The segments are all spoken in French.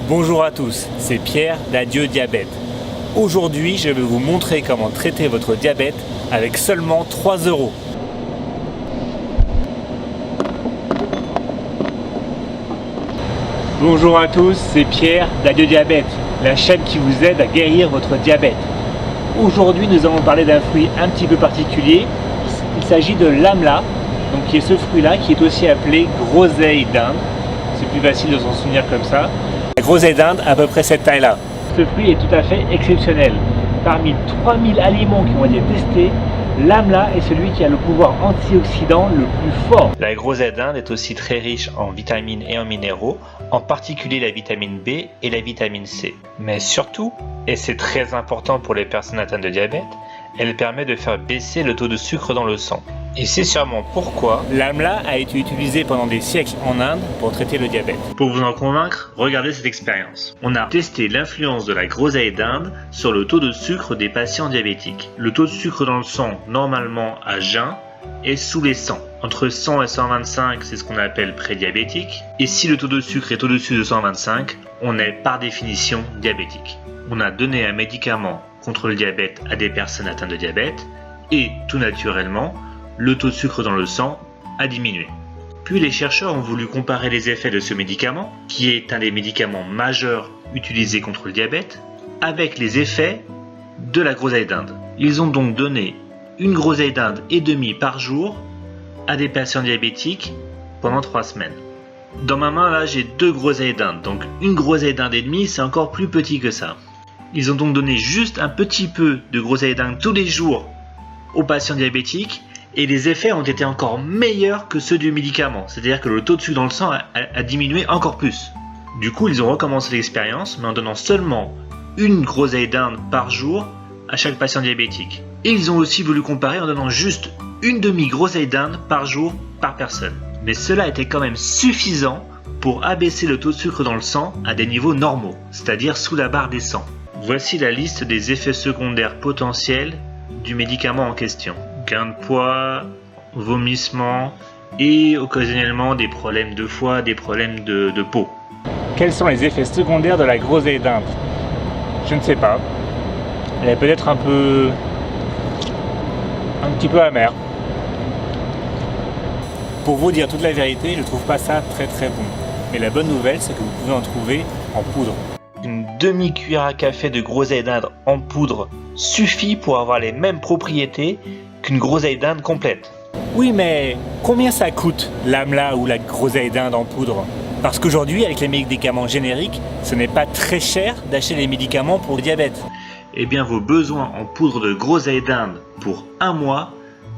Bonjour à tous, c'est Pierre d'Adieu Diabète. Aujourd'hui, je vais vous montrer comment traiter votre diabète avec seulement 3 €. Bonjour à tous, c'est Pierre d'Adieu Diabète, la chaîne qui vous aide à guérir votre diabète. Aujourd'hui, nous allons parler d'un fruit un petit peu particulier. Il s'agit de l'amla, donc qui est ce fruit-là, qui est aussi appelé groseille d'Inde. C'est plus facile de s'en souvenir comme ça. La groseille d'Inde a à peu près cette taille-là. Ce fruit est tout à fait exceptionnel. Parmi 3000 aliments qui ont été testés, l'amla est celui qui a le pouvoir antioxydant le plus fort. La groseille d'Inde est aussi très riche en vitamines et en minéraux, en particulier la vitamine B et la vitamine C. Mais surtout, et c'est très important pour les personnes atteintes de diabète, elle permet de faire baisser le taux de sucre dans le sang. Et c'est sûrement pourquoi l'amla a été utilisé pendant des siècles en Inde pour traiter le diabète. Pour vous en convaincre, regardez cette expérience. On a testé l'influence de la groseille d'Inde sur le taux de sucre des patients diabétiques. Le taux de sucre dans le sang, normalement à jeun, est sous les 100. Entre 100 et 125, c'est ce qu'on appelle prédiabétique. Et si le taux de sucre est au-dessus de 125, on est par définition diabétique. On a donné un médicament contre le diabète à des personnes atteintes de diabète et, tout naturellement, le taux de sucre dans le sang a diminué. Puis les chercheurs ont voulu comparer les effets de ce médicament, qui est un des médicaments majeurs utilisés contre le diabète, avec les effets de la groseille d'Inde. Ils ont donc donné une groseille d'Inde et demie par jour à des patients diabétiques pendant 3 semaines. Dans ma main là, j'ai 2 groseilles d'Inde, donc une groseille d'Inde et demie, c'est encore plus petit que ça. Ils ont donc donné juste un petit peu de groseille d'Inde tous les jours aux patients diabétiques et les effets ont été encore meilleurs que ceux du médicament. C'est-à-dire que le taux de sucre dans le sang a diminué encore plus. Du coup, ils ont recommencé l'expérience, mais en donnant seulement une groseille d'Inde par jour à chaque patient diabétique. Et ils ont aussi voulu comparer en donnant juste une demi-groseille d'Inde par jour par personne. Mais cela était quand même suffisant pour abaisser le taux de sucre dans le sang à des niveaux normaux, c'est-à-dire sous la barre des 100. Voici la liste des effets secondaires potentiels du médicament en question. Gain de poids, vomissements et occasionnellement des problèmes de foie, des problèmes de peau. Quels sont les effets secondaires de la groseille d'Inde? Je ne sais pas. Elle est peut-être un petit peu amère. Pour vous dire toute la vérité, je trouve pas ça très bon. Mais la bonne nouvelle, c'est que vous pouvez en trouver en poudre. Une demi-cuillère à café de groseille d'Inde en poudre suffit pour avoir les mêmes propriétés qu'une groseille d'Inde complète. Oui, mais combien ça coûte l'amla ou la groseille d'Inde en poudre? Parce qu'aujourd'hui, avec les médicaments génériques, ce n'est pas très cher d'acheter les médicaments pour le diabète. Eh bien, vos besoins en poudre de groseille d'Inde pour 1 mois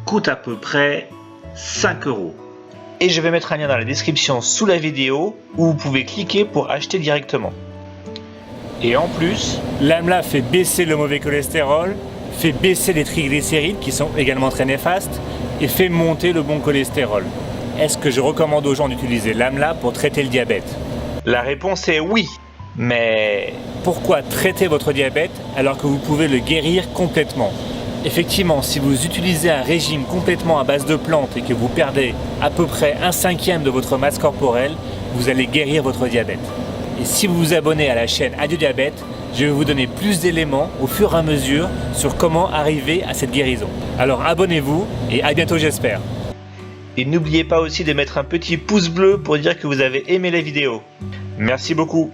coûtent à peu près 5 €. Et je vais mettre un lien dans la description sous la vidéo où vous pouvez cliquer pour acheter directement. Et en plus, l'amla fait baisser le mauvais cholestérol, fait baisser les triglycérides qui sont également très néfastes et fait monter le bon cholestérol. Est-ce que je recommande aux gens d'utiliser l'amla pour traiter le diabète? La réponse est oui. Mais pourquoi traiter votre diabète alors que vous pouvez le guérir complètement? Effectivement, si vous utilisez un régime complètement à base de plantes et que vous perdez à peu près 1/5 de votre masse corporelle, vous allez guérir votre diabète. Et si vous vous abonnez à la chaîne Adieu Diabète, je vais vous donner plus d'éléments au fur et à mesure sur comment arriver à cette guérison. Alors abonnez-vous et à bientôt j'espère. Et n'oubliez pas aussi de mettre un petit pouce bleu pour dire que vous avez aimé la vidéo. Merci beaucoup.